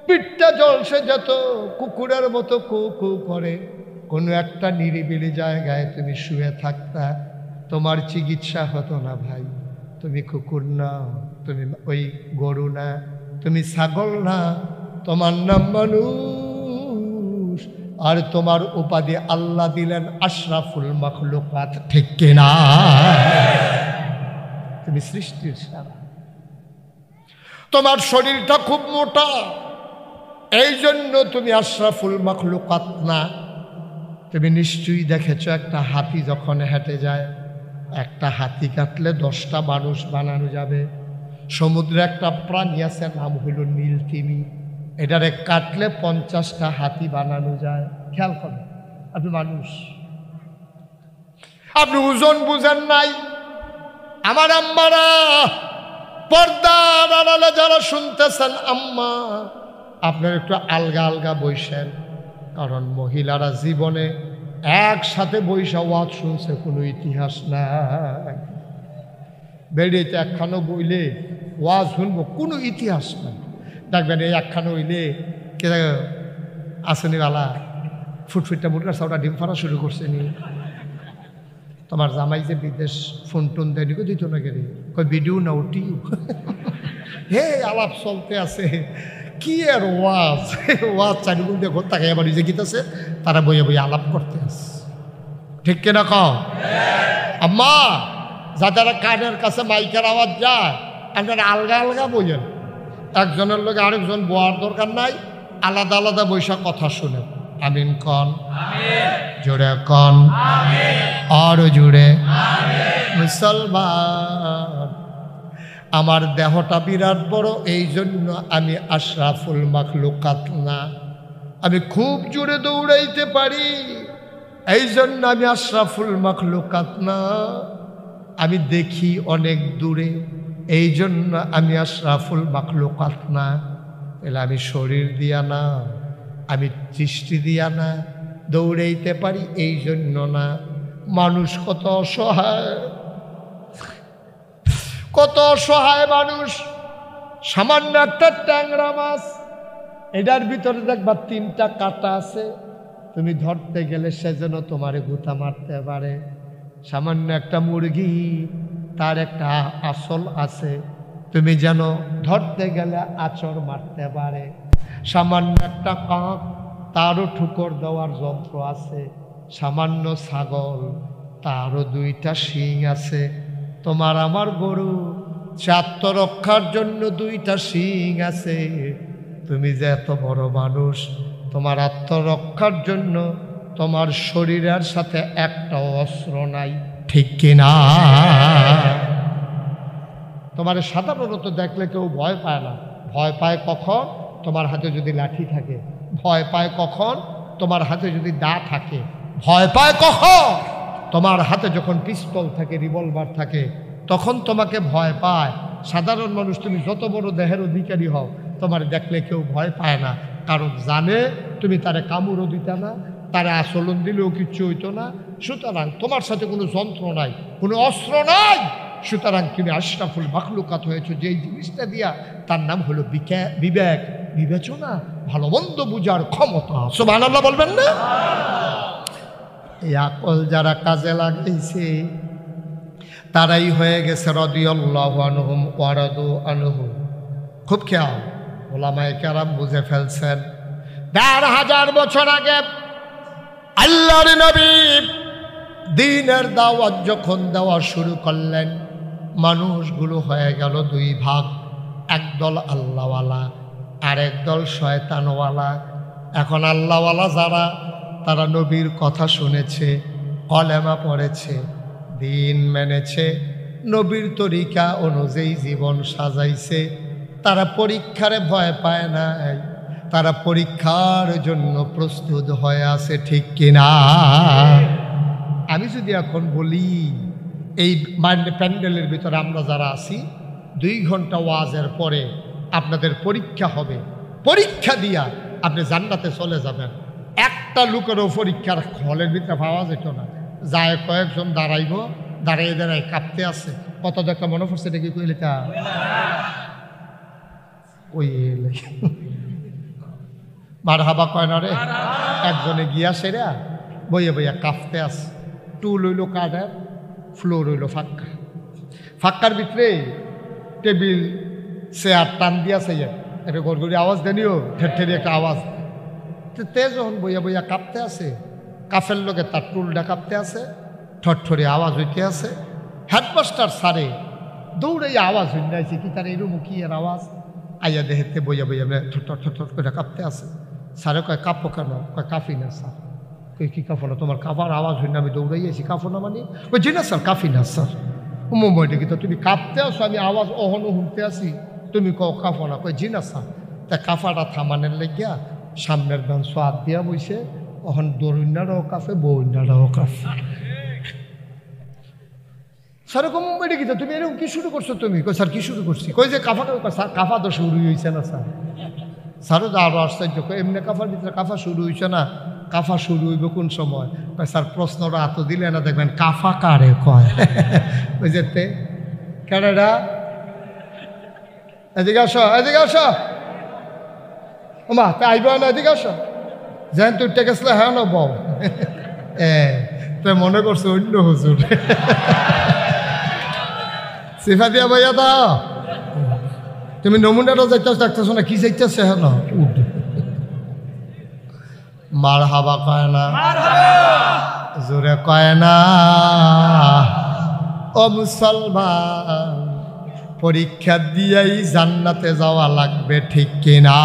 পিঠটা জলসে যেত, কুকুরের মতো কু কু করে কোনো একটা নিরিবিলি জায়গায় তুমি শুয়ে থাকতা, তোমার চিকিৎসা হতো না ভাই। তুমি কুকুর না, তুমি ওই গরু না, তুমি ছাগল না, তোমার নাম মানুষ, আর তোমার উপাধি আল্লাহ দিলেন আশরাফুল মাখলুকাত, ঠিক কিনা? তুমি সৃষ্টির সেরা। তোমার শরীরটা খুব মোটা, এই জন্য তুমি আশরাফুল মাখলুকাত না। তুমি নিশ্চয়ই দেখেছ একটা হাতি যখন হেঁটে যায়, একটা হাতি কাটলে 10টা মানুষ বানানো যাবে। সমুদ্রে একটা প্রাণী আছে, নাম হইল নীলতিমি, এটারে কাটলে 50টা হাতি বানানো যায়। খেয়াল করেন, আপনি মানুষ, আপনি ওজন বুঝেন নাই। আমার আম্মারা, পর্দার আড়ালে যারা শুনতেছেন, আম্মা আপনার একটু আলগা আলগা বইসেন, কারণ মহিলারা জীবনে একসাথে বৈশা ওয়াজ শুনছে কোনো ইতিহাস নাই। বেড়িয়েতে একখানো বইলে ওয়াজ শুনবো, কোনো ইতিহাস নাই। দেখবেন এই একখানো হইলে কে আসেনিওয়ালা ফুটফুটটা মুটকার সাউটা ডিম ফাড়া শুরু করছে নি, তোমার জামাই যে বিদেশ ফোন টোন দেয়নি, দিত না গেলে কই ভিডিও না উঠিও, হে আলাপ চলতে আছে। কি আর ওয়াজ, ওয়াজ চারিগুলো দিয়ে ঘর তাকাই আবার নিজে গীতাছে, তারা বইয়ে বইয়ে আলাপ করতে আছে, ঠিক কিনা কও? আম্মা, যাদের কানের কাছে মাইকের আওয়াজ যায়, আপনারা আলগা আলগা বইয়েন, একজনের লোক আরেকজন বোয়ার দরকার নাই, আলাদা আলাদা বৈশা কথা শুনে। আমিন কন, জোরে কন, আরো জুড়ে। মুসলমান, আমার দেহটা বিরাট বড়, এই জন্য আমি আশরাফুল মাখলুকাত না। আমি খুব জোরে দৌড়াইতে পারি, এই জন্য আমি আশরাফুল মাখলুকাত না। আমি দেখি অনেক দূরে, এই জন্য আমি আশরাফুল মাখলুকাত না। তাহলে আমি শরীর দিয়া না, আমি দৃষ্টি দিয়া না, দৌড়াইতে পারি এই জন্য না। মানুষ কত অসহায়, কত অসহায় মানুষ। সামান্য একটা ট্যাংরা মাছ, এটার ভিতরে দেখবা 3টা কাঁটা আছে, তুমি ধরতে গেলে সে যেন তোমারে গুতা মারতে পারে। সামান্য একটা মুরগি, তার একটা আসল আছে, তুমি যেন ধরতে গেলে আচর মারতে পারে। সামান্য একটা কাক, তারও ঠুকর দেওয়ার যন্ত্র আছে। সামান্য ছাগল, তারও 2টা শিং আছে। তোমার আমার গরু সে আত্মরক্ষার জন্য দুইটা শিং আছে। তুমি যে এত বড় মানুষ, তোমার আত্মরক্ষার জন্য তোমার শরীরের সাথে একটা অস্ত্র নাই, ঠিক কিনা? তোমার সাধারণত দেখলে কেউ ভয় পায় না। ভয় পায় কখন? তোমার হাতে যদি লাঠি থাকে। ভয় পায় কখন? তোমার হাতে যদি দা থাকে। ভয় পায় কখন? তোমার হাতে যখন পিস্তল থাকে, রিভলভার থাকে, তখন তোমাকে ভয় পায়। সাধারণ মানুষ তুমি যত বড় দেহের অধিকারী হও, তোমার দেখলে কেউ ভয় পায় না, কারণ জানে তুমি তারে কামড়ও দিতে না, তারা আচরণ দিলেও কিচ্ছু হইতো না। সুতরাং তোমার সাথে কোনো যন্ত্র নাই, কোনো অস্ত্র নাই। সুতরাং তুমি আশরাফুল মাখলুকাত হয়েছো যেই জিনিসটা দিয়া, তার নাম হলো বিবেক, বিবেচনা, ভালো মন্দ বুঝার ক্ষমতা। সুবহানাল্লাহ বলবেন না? এই আকল যারা কাজে লাগাইছে তারাই হয়ে গেছে রাদিয়াল্লাহু আনহুম ওয়া রাদু আনহু। খুব খেয়াল, ওলামায়ে কেরাম বুঝে ফেলছেন। ১,৫০০ বছর আগে আল্লাহর নবী দ্বীনের দাওয়াত যখন দেওয়া শুরু করলেন, মানুষগুলো হয়ে গেল দুই ভাগ। একদল আল্লাহওয়ালা আর একদল শয়তানওয়ালা। এখন আল্লাহওয়ালা যারা, তারা নবীর কথা শুনেছে, কলেমা পড়েছে, দিন মেনেছে, নবীর তরিকা অনুযায়ী জীবন সাজাইছে, তারা পরীক্ষারে ভয় পায় না, তারা পরীক্ষার জন্য প্রস্তুত হয়ে আছে, ঠিক কিনা? আমি যদি এখন বলি এই প্যান্ডেলের ভিতরে আমরা যারা আছি, 2 ঘন্টা ওয়াজের পরে আপনাদের পরীক্ষা হবে, পরীক্ষা দিয়া আপনি জান্নাতে চলে যাবেন। একটা লোকেরও পরীক্ষার হলের ভিতরে পাওয়া যেত না। যায় কয়েকজন দাঁড়াইব, দাঁড়াই দাঁড়াই কাঁপতে আছে। কত দেখা মনে পড়ছে এটা কি কইলে তা ওই মার হাবা কয় না রে। একজনে গিয়া সেরা বইয়া বইয়া কাঁপতে আছে। টুল হইল কাঠের, ফ্লোর হইল ফাঁকা, ফাঁকার ভিতরে টেবিল চেয়ার টান দিয়াছে, একটা গড়গড়ি আওয়াজ দেনিও, ঠের একটা আওয়াজ। তে যখন বইয়া বইয়া কাঁপতে আছে, কাফের লোকে তার টুলটা কাঁপতে আছে, ঠরঠরে আওয়াজ হইতে আছে। হেডমাস্টার সারে দৌড়ে আওয়াজ হইছে, কি তার এরকম কি এর আওয়াজ? আইয়া দেখতে বইয়া বইয়া ঠর করে কাঁপতে আছে। স্যারে কয় কাঁপো কেন? কয় কাফি না স্যার। কই কি কাঁপো না? তোমার কাঁপার আওয়াজ হইলে আমি দৌড়াইয়াছি, কাঁপো না মানে? ওই জি না স্যার, কাফি না স্যার। মুম্বইটা কি তো তুমি কাঁপতে আসো, আমি আওয়াজ অহনো শুনতে আসি, তুমি কও কাঁপো না? কয় জি না স্যার। তা কাঁপাটা থামানের লেগিয়া সামনের ধান সোয়াদ দিয়া বইছে, ওখান দরুন্যারাও কাফে, বউন্যারাও কাফে। স্যার কো মুম্বাইটা কি তো তুমি এরকম কি শুরু করছো? তুমি কই স্যার কি শুরু করছি? কই যে কাফা, স্যার কাফা তো শুরুই হয়েছে না স্যার। স্যারও তো আরো আশ্চর্য, এমনি কাফার ভিতরে কাফা শুরু হয়েছে না, কাফা শুরু হইব কোন সময়? স্যার প্রশ্নটা এত দিলে না, দেখবেন কাফা কারে কয়। ওই যেতে কেডা এদিকে আসো, এদিকে আসো, ওমা তা আইব না, এদিকে আসো। যেন তুই গেছিল হ্যাঁ না বউ, তুই মনে করছো অন্য হুজুর। সিফা দিয়া ভাইয়া দাও, তুমি নমুনাটা যাইতেছ, দেখতেছো না কি যাইতেছে? হ্যাঁ না মার হাবা কয় না, জোরে কয় না। ও মুসলমান, পরীক্ষা দিয়েই জান্নাতে যাওয়া লাগবে, ঠিক কিনা?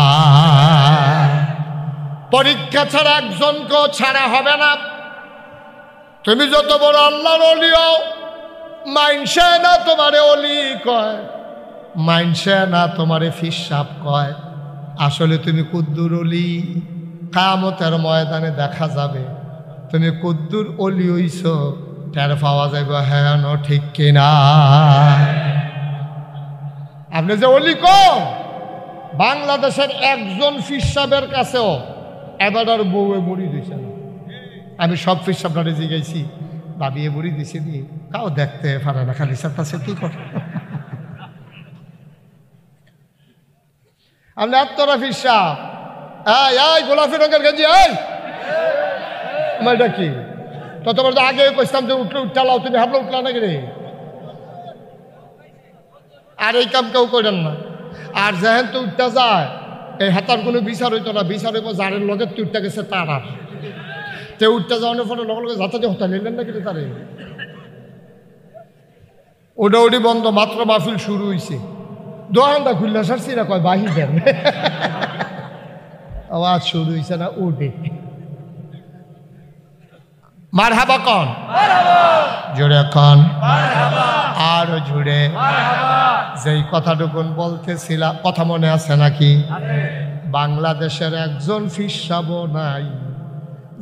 পরীক্ষা ছাড়া একজনকেও ছাড়া হবে না। তুমি যত বড় আল্লাহর ওলি হও, মাইনসে না তোমারে ওলি কয়, মাইনসে না তোমারে ফিসাব কয়। আসলে তুমি কুদ্দুর ওলি, কিয়ামতের ময়দানে দেখা যাবে তুমি কুদ্দুর ওলি হইছ, টের পাওয়া যাবে, হ্যাঁ ন, ঠিক কিনা? আপনি যে ওলি কম, বাংলাদেশের একজন ফিসাবের কাছেও এবার আর বউয়ে মুড়ি দিছে না। আমি সব ফিসাবটারে জিগাইছি, ভাবিয়ে মুড়ি দিছে নি, কাউ দেখতে পারে না, খালি সাথে কি করে। আপনি আত্মরা ফিসাব, এই গোলাপি রঙের গেঞ্জি, এটা কি? ততবার তো আগে কইতাম যে উঠলে উঠালাও, তুমি হাবলে উঠলা নাকি রে? আর এই কাম কেউ করেন না। আর যেহেন তো উঠতে যায়, এই হাতার কোনো বিচার হইতো না, বিচার হইব যারের লগে তুই উঠতে গেছে তার। আর তে উঠতে যাওয়ানোর ফলে লগে লগে যাতে হতা নিলেন না কিন্তু তারে। ওডাউডি বন্ধ, মাত্র মাহফিল শুরু হয়েছে, দোকানটা খুললে সারছি না, কয় বাহি দেন। আওয়াজ শুরু হয়েছে না, ওডে মারহাবা কন, জোরে কন, আরো জুড়ে। যেই কথাটুকুন বলতেছিলাম, কথা মনে আছে নাকি? বাংলাদেশের একজন ফিসাব নাই,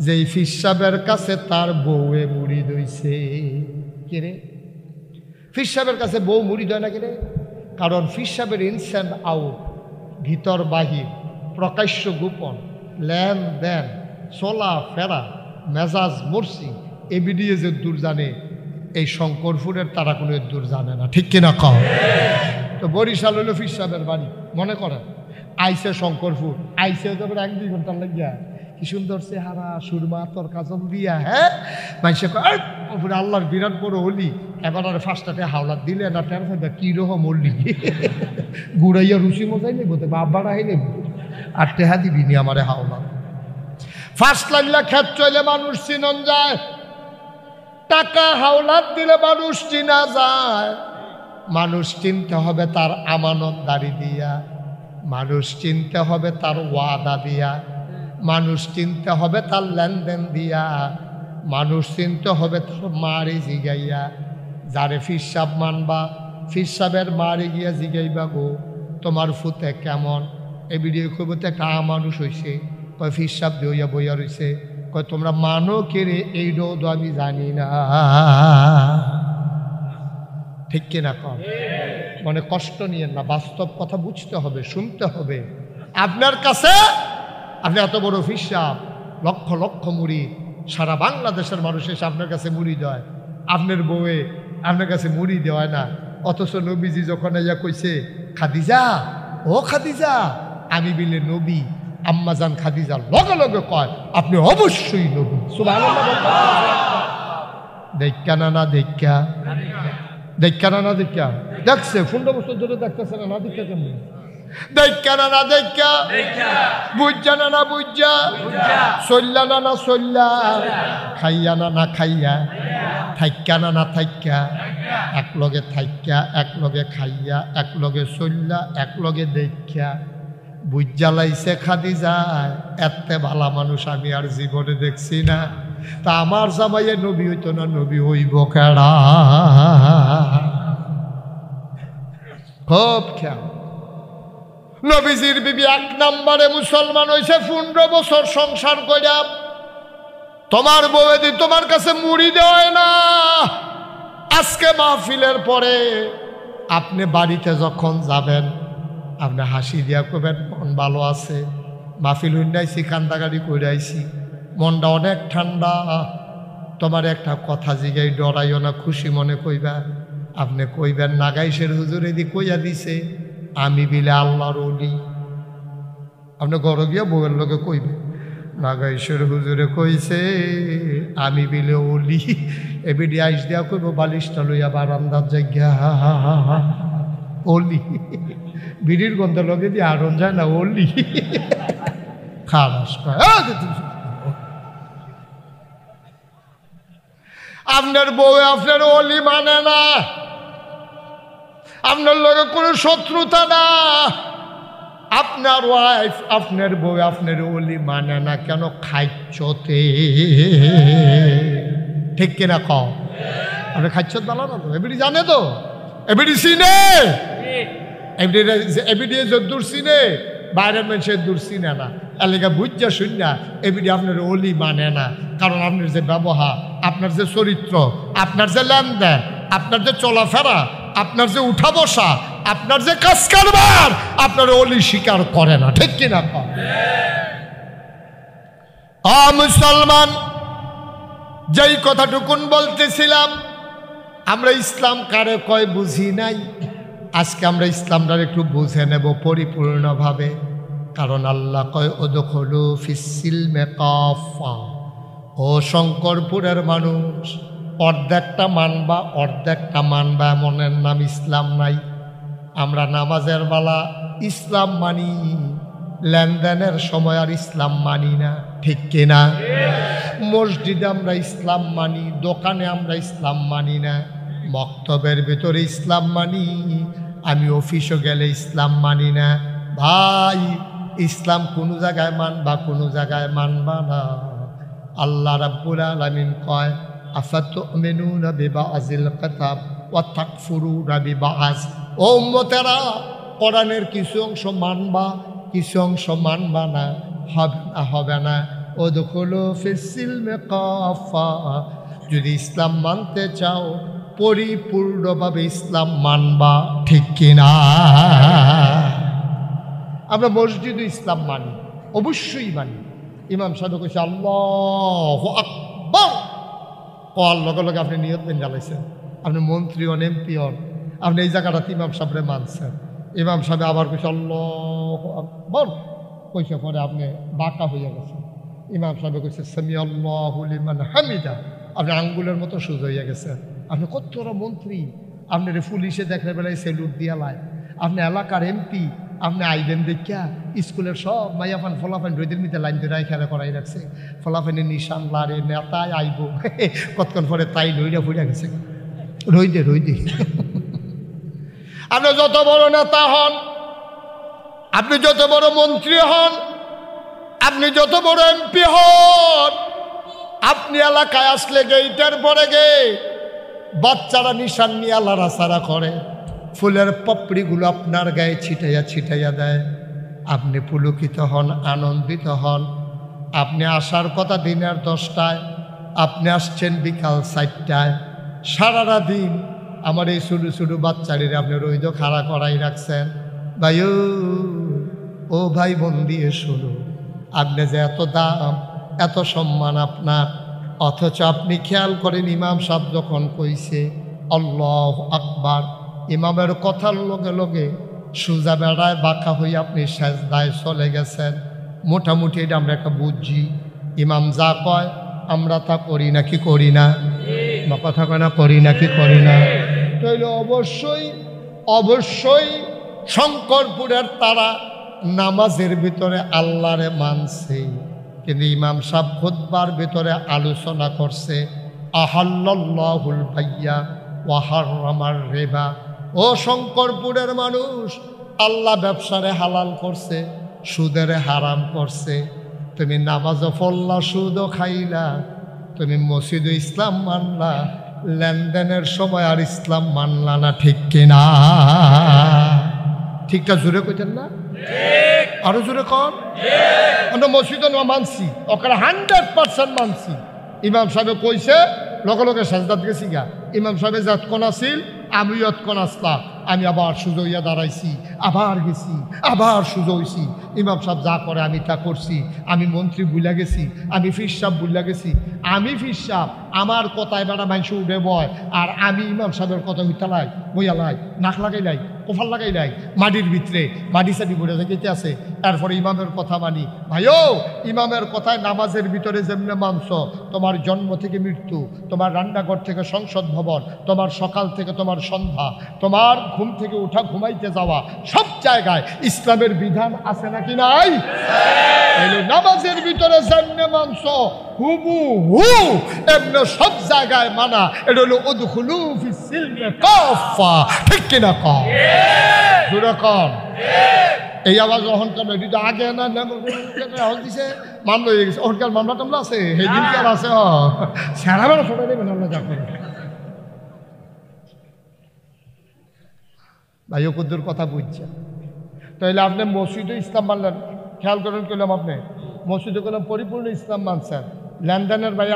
যেই ফিসাবের কাছে তার বউয়ে মুড়ি দইছে। কিরে ফিসাবের কাছে বউ মুড়ি দেয় না কিরে? কারণ ফিসাবের ইনসান আউট, ভিতর বাহির, প্রকাশ্য গোপন, লেনদেন, চলা ফেরা, মেজাজ মরসি, এবিডিএ যে দূর জানে, এই শঙ্করপুরের তারা কোনো দূর জানে না, ঠিক কিনা কও? তো বরিশাল হইল ফিসাবের বাড়ি, মনে করেন আইসে শঙ্করপুর, আইসে তারপরে 1-2 ঘন্টা লাগিয়া কি সুন্দর চেহারা, সুরমা তোর কাজল দিয়া, হ্যাঁ মানুষে কয় আল্লাহর বিরাট বড় হলি, এবার আর ফার্স্টটাতে হাওলাত দিলে না, টের ফাইবা কিরকম হলি, গুড়াইয়া রুচি মজাই নেব, বাবারা হাই নেব, আর টেহা দিবি নি আমারে হাওলাত। ফার্স্ট লাগলে খেত চলে মানুষ চিনন যায়, টাকা হাওলাত দিলে মানুষ চিনা যায়। মানুষ চিনতে হবে তার আমানতদারি দিয়া, মানুষ চিনতে হবে তার ওয়াদা দিয়া, মানুষ চিনতে হবে তার লেনদেন দিয়া, মানুষ চিনতে হবে তার মারি জিগাইয়া। যারে ফিসাব মানবা, ফিসাবের মারি গিয়া জিগাইবা, গো তোমার ফুতে কেমন? এই ভিডিও কইবতে একটা মানুষ হয়েছে, কয় ফিসাব দিয়া বইয়া রয়েছে, কয় তোমরা মানো কেড়ে এই রোদ আমি জানি না, ঠিক কিনা কম? মানে কষ্ট নিয়ে না, বাস্তব কথা বুঝতে হবে, শুনতে হবে। আপনার কাছে আপনি এত বড় ফিসাব, লক্ষ লক্ষ মুড়ি, সারা বাংলাদেশের মানুষ এসে আপনার কাছে মুড়ি দেয়, আপনার বউয়ে আপনার কাছে মুড়ি দেওয়ায় না। অথচ নবীজি যখন ইয়া কইছে, খাদিজা ও খাদিজা, আমি বিলে নবী, আম্মাজান খাদিজা লগে লগে কয় আপনি অবশ্যই নবী। সুবহানাল্লাহ। দেখা না না দেখা, দেখা না না দেখা, দেখছে 15 বছর ধরে দেখতেছে না, না দেখা কেমন? দেখা না না দেখা, বুঝা না না বুঝা, চল্লা না না চল্লা, খাইয়া না না খাইয়া, থাইকা না না থাইকা, এক লগে থাইকা, এক লগে খাইয়া, এক লগে চল্লা, এক লগে দেখা, বুঝা লাইছে খাদিজায়। এতে ভালা মানুষ আমি আর জীবনে দেখছি না। তা আমার জামাইয়ে নবী হইতো না, নবী হইব কেডা? খুব খেয়াল। নবীজির বিবি 1 নম্বরে মুসলমান হয়েছে, 15 বছর সংসার কইরা। তোমার বউদি তোমার কাছে মুড়ি দেয় না। আজকে মাহফিলের পরে আপনি বাড়িতে যখন যাবেন, আপনি হাসি দিয়া কবেন মন ভালো আছে, মাহফিল হইনাইছি, কান্দাগাড়ি কইরাইছি, মনটা অনেক ঠান্ডা। তোমার একটা কথা জিগাই, ডরাইও না, খুশি মনে কইবা। আপনি কইবেন নাগাইশের হুজুর এদি কইয়া দিছে আমি বিলে আল্লাহর ওলি। আপনি ঘরে গিয়া বউয়ের লোকে কইবেন নাগাইশের হুজুরে কইছে আমি বিলে ওলি। এবিডি আইস দিয়া কইব বালিশটা লইয়া বারান্দার জায়গা ওলি। বিড়ির গন্ধ লগে দিয়ে আরন যায় না, ওলি খারাস। আপনার বউ আপনার ওলি মানে না, আপনার লগে কোনো শত্রুতা না। আপনার ওয়াইফ আপনার বউ আপনার ওলি মানে না কেন? খাইছতে, ঠিক কিনা কও? আপনি খাইছত ভালো না তো? এবিডি জানে তো, এবিডি চিনে, এবিডি যদ্দূর চিনে, বাইরের মানুষের দূর চিনে না। এলাকা বুঝা শুন না, এবিডি আপনার ওলি মানে না। কারণ আপনার যে ব্যবহার, আপনার যে চরিত্র, আপনার যে লেনদেন, আপনার যে চলাফেরা, আপনার যে উঠা বসা, আপনার যে কাজ কারবার, আপনার ওলি স্বীকার করে না, ঠিক কিনা? মুসলমান, যেই কথাটুকুন বলতেছিলাম, আমরা ইসলাম কারে কয় বুঝি নাই। আজকে আমরা ইসলামটা একটু বুঝে নেব পরিপূর্ণভাবে। কারণ আল্লাহ কয় উদখুলু ফিস-সিলমি কাফা। ও শঙ্করপুরের মানুষ, অর্ধেকটা মানবা অর্ধেকটা মানবা এমনের নাম ইসলাম নাই। আমরা নামাজের বেলা ইসলাম মানি, লেনদেনের সময় আর ইসলাম মানি না, ঠিক কিনা? মসজিদে আমরা ইসলাম মানি, দোকানে আমরা ইসলাম মানি না। মক্তবের ভিতরে ইসলাম মানি, আমি অফিসে গেলে ইসলাম মানি না। ভাই, ইসলাম কোনো জায়গায় মানবা, কোনো জায়গায় মানবা না। আল্লাহ রাব্বুল আলামিন কয়, আফাতুমিনুনা বিবাযিল কিতাব ওয়া তাকফুরুনা বিবায। ও উম্মতেরা, কোরআনের কিছু অংশ মানবা, কিছু অংশ মানবা না, হবে না। উদখুলু ফিস সিলমি কাফা। যদি ইসলাম মানতে চাও পরিপূর্ণভাবে ইসলাম মানবা, ঠিক কিনা? আমরা মসজিদে ইসলাম মানি, অবশ্যই মানি। ইমাম সাহেব কইছে আল্লাহু আকবার, কল লগে লগে আপনি নিয়ত বেন জ্বালাইছেন। আপনি মন্ত্রী হন, এমপি হন, আপনি এই জায়গাটাতে ইমাম সাহেবরে মানছেন। ইমাম সাহেব আবার কইছে আল্লাহু আকবার, কইছে পরে আপনি বাঁকা হইয়া গেছেন। ইমাম সাহেব কইছে সামি আল্লাহু লিমান হামিদা, আপনি আঙ্গুলের মতো সোজা হইয়া গেছেন। আপনি কতটা মন্ত্রী, আপনার পুলিশে দেখার বেলায় সেলুট দিয়া লাই। আপনি এলাকার এমপি, আপনি আইবেন দেখিয়া স্কুলের সব মাইয়াফান ফলাফান রোদের মিতে লাইন ধরে খেলা করাই রাখছে। ফলাফানের নিশান লারে নেতায় আইব, কতক্ষণ পরে তাই রইরা ফুড়িয়া গেছে। রইদে আপনি যত বড় নেতা হন, আপনি যত বড় মন্ত্রী হন, আপনি যত বড় এমপি হন, আপনি এলাকায় আসলে গেইটার পরে বাচ্চারা নিশান নিয়ে লাড়াচাড়া করে, ফুলের পাপড়িগুলো আপনার গায়ে ছিটাইয়া ছিটাইয়া দেয়। আপনি পুলকিত হন, আনন্দিত হন। আপনি আসার কথা দিনের 10টায়, আপনি আসছেন বিকাল 4টায়। সারাটা দিন আমার এই ছোটো ছোটো বাচ্চাদের আপনি রইদ খাড়া করাই রাখছেন। ভাই ও ভাই, মন দিয়ে শুনো, আপনি যে এত দাম, এত সম্মান আপনার, অথচ আপনি খেয়াল করেন ইমাম সাহেব যখন কইছে আল্লাহু আকবার, ইমামের কথার লগে লগে সোজা বেড়ায় বাঁকা হয়ে আপনি সেজদায় চলে গেছেন। মোটামুটি এটা আমরা একটা বুঝছি, ইমাম যা কয় আমরা তা করি নাকি করি না? বা কথা কয় না, করি নাকি করি না? তাইলে অবশ্যই অবশ্যই শঙ্করপুরের তারা নামাজের ভিতরে আল্লাহরে মানছে, কিন্তু ইমাম সাহেব খুতবার ভিতরে আলোচনা করছে আহাল্লাল্লাহুল বাইয়া ওয়া হাররামার রিবা। ও শঙ্করপুরের মানুষ, আল্লাহ ব্যবসারে হালাল করছে, সুদেরে হারাম করছে। তুমি নামাজও পড়লা, সুদও খাইলা, তুমি মসজিদে ইসলাম মানলা, লেনদেনের সময় আর ইসলাম মানলা না, ঠিক কিনা? ঠিকটা জোরে কইতেন না? আরো জোরে কর। আমরা মসজিদে মানছি, ওখানে 100% মানছি। ইমাম সাহেব কইছে, লগে লগে সাজদাত গেছি গা। ইমাম সাহেব যতক্ষণ আসিল আমি যতক্ষণ আসলাম, আমি আবার সুজো হইয়া দাঁড়াইছি, আবার গেছি, আবার সুজো হইছি। ইমাম সাহেব যা করে আমি তা করছি। আমি মন্ত্রী বুইলা গেছি, আমি ফির সাহেব বুইলা গেছি। আমি ফির সাহেব, আমার কথায় বেড়া মাংস উঠে বয়, আর আমি ইমাম সাহেবের কথা হইতালাই বইয়া লাই, নাক লাগাই লাই, কোফাল লাগাই লাই, মাটির ভিতরে মাটি সাটি পড়ে যেতে আছে। এরপরে ইমামের কথা মানি। ভাইও, ইমামের কথায় নামাজের ভিতরে যেমনে মানছ, তোমার জন্ম থেকে মৃত্যু, তোমার রান্নাঘর থেকে সংসদ ভবন, তোমার সকাল থেকে তোমার সন্ধ্যা, তোমার ঘুম থেকে উঠা ঘুমাইতে যাওয়া, সব জায়গায় ইসলামের বিধান আছে নাকি নাই? নামাজের ভিতরে যেমনে মানছ হুবহু এমনি সব জায়গায় মানা। এটা হলো উদখুলু ফিস সিলমি কাফা, ঠিক কিনা? কম জোরে কম। এই আওয়াজ যখন কেন এটা আগে না দিছে মামলা হয়ে গেছে। ওখানকার মামলা টামলা আছে, সেই দিনকার আছে। সারা বেলা ফোটা দেবেন আল্লাহ যা করে। ভাই কুদ্দুর কথা বুঝছেন? তাইলে আপনি মসজিদে ইসলাম মানলেন, খেয়াল করেন করলাম আপনি মসজিদে করলাম পরিপূর্ণ ইসলাম মানছেন, লেনদেনের ভাই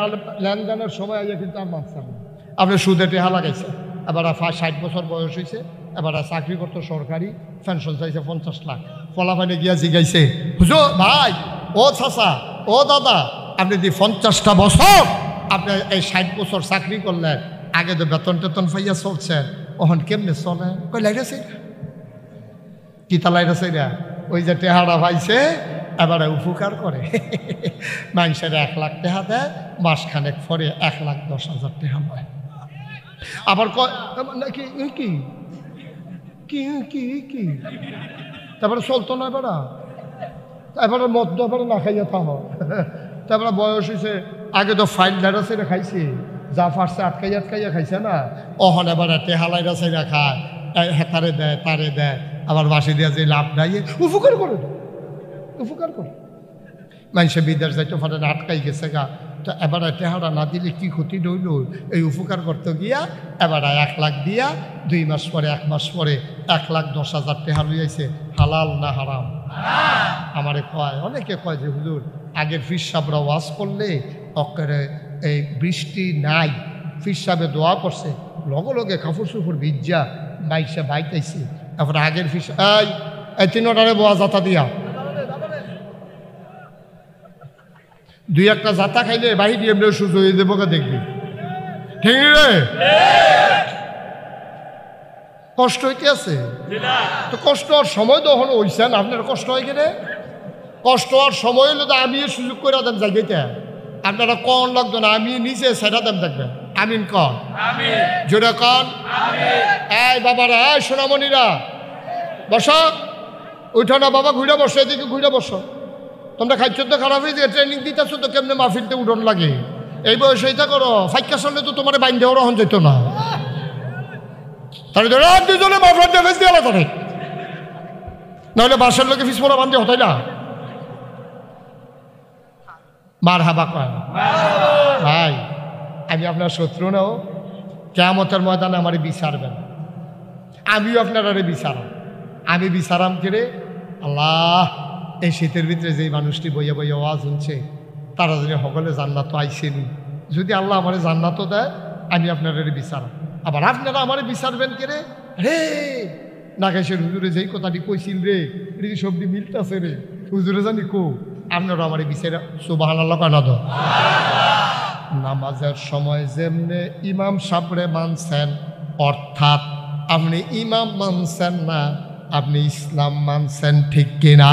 লেনদেনের সময় আইয়া কিন্তু আর মানছেন না। আপনি সুদে টেহা লাগাইছেন, এবার 60 বছর বয়স হয়েছে, এবার চাকরি করতো সরকারি, পেনশন চাইছে 50 লাখ। ফলাফানে গিয়া জিগাইছে, হুজুর ভাই, ও চাচা, ও দাদা, আপনি যে 50টা বছর আপনি এই 60 বছর চাকরি করলেন, আগে তো বেতন টেতন পাইয়া চলছেন, ওখান কেমনে চলে? কই লাইরাছে কি তা লাইরাছে না, ওই যে টেহারা পাইছে এবারে উপকার করে। মানুষের 1 লাখ টাকা দেয়, মাসখানেক পরে 1,10,000 টাকা পায়। আবার কি কি কি কি কি তারপরে চলতো না বেড়া, তারপরে মদ্য এবারে না খাইয়া থাম। তারপরে বয়স হয়েছে, আগে তো ফাইল ধারা ছেড়ে খাইছে, যা ফার্সে আটকাইয়া খাইছে না, অহন এবার টেহালাইরা চাইরা খায়, হেতারে দেয়, তারে দেয়, আবার বাসি দিয়া যে লাভ নাই উপকার করে, উপকার করে। মানুষে বিদেশ যাইতে পারে না, আটকাই গেছে গা, তো এবার টেহারা না দিলে কি ক্ষতি রইল, এই উপকার করতে গিয়া এবার 1 লাখ দিয়া 2 মাস পরে 1 মাস পরে 1,10,000 টেহা লইয়াছে। হালাল না হারাম? আমারে কয়, অনেকে কয় যে হুজুর আগের ফির সাহেবরা ওয়াজ করলে অক্কারে এই বৃষ্টি নাই, ফির সাহেবে দোয়া করছে, লগে লগে কাপড় চুপড় ভিজা বাইশে বাইতাইছে। তারপরে আগের ফির এই 3 অর্ডারে বোয়া যাতা দিয়া 2-1টা জাতা খাইলে বাহির এমনি সুযোগ হয়ে দেবো, দেখবি ঠিক রে? কষ্ট হইতে আছে তো, কষ্ট হওয়ার সময় তো হলো হইছেন, আপনার কষ্ট হয় গেলে কষ্ট হওয়ার সময় হলো তো আমি সুযোগ করে দেন জায়গাটা, আপনারা কন লাগতো না, আমি নিজে সেটা দেন দেখবেন। আমিন কন, জোরে কন। এই বাবারা, এই সোনামণিরা বসো, উঠো না বাবা, ঘুরে বসো, এদিকে ঘুরে বসো। তোমরা খাইছ তো খারাপ হয়েছে, ট্রেনিং দিতেছ তো কেমনে মাহফিলতে উঠন লাগে, এই বয়সে এটা করো। ফাইকা চললে তো তোমার বাইন দেওয়ার হন যেত না, তাহলে দুজনে মাফলার ডেফেস দিয়ে আলাদা, নাহলে বাসার লোকে ফিস পড়া বান্ধে হতাই না। মার হাবা কয় ভাই, আমি আপনার শত্রু নাও, কিয়ামতের ময়দানে আমার বিচারবেন, আমিও আপনারা বিচারাম। আমি বিচারাম কেড়ে আল্লাহ, এই শীতের ভিতরে যেই মানুষটি বইয়া বইয়া আওয়াজ শুনছে, তারা যদি সকলে জান্নাত আইসেনি, যদি আল্লাহ আমার জান্নাতও দেয়, আমি আপনারা বিচারাম। আবার আপনারা আমার বিচারবেন কেড়ে, রে নাগেশের হুজুরে যেই কথাটি কইছিল রে, এটি সবটি মিলতেছে রে, হুজুরে জানি কো, আপনারা আমার বিচারা। সুবহানাল্লাহ কানাদ। নামাজের সময় যেমনে ইমাম সাবরে মানছেন, অর্থাৎ আপনি ইমাম মানছেন না, আপনি ইসলাম মানছেন, ঠিক কিনা?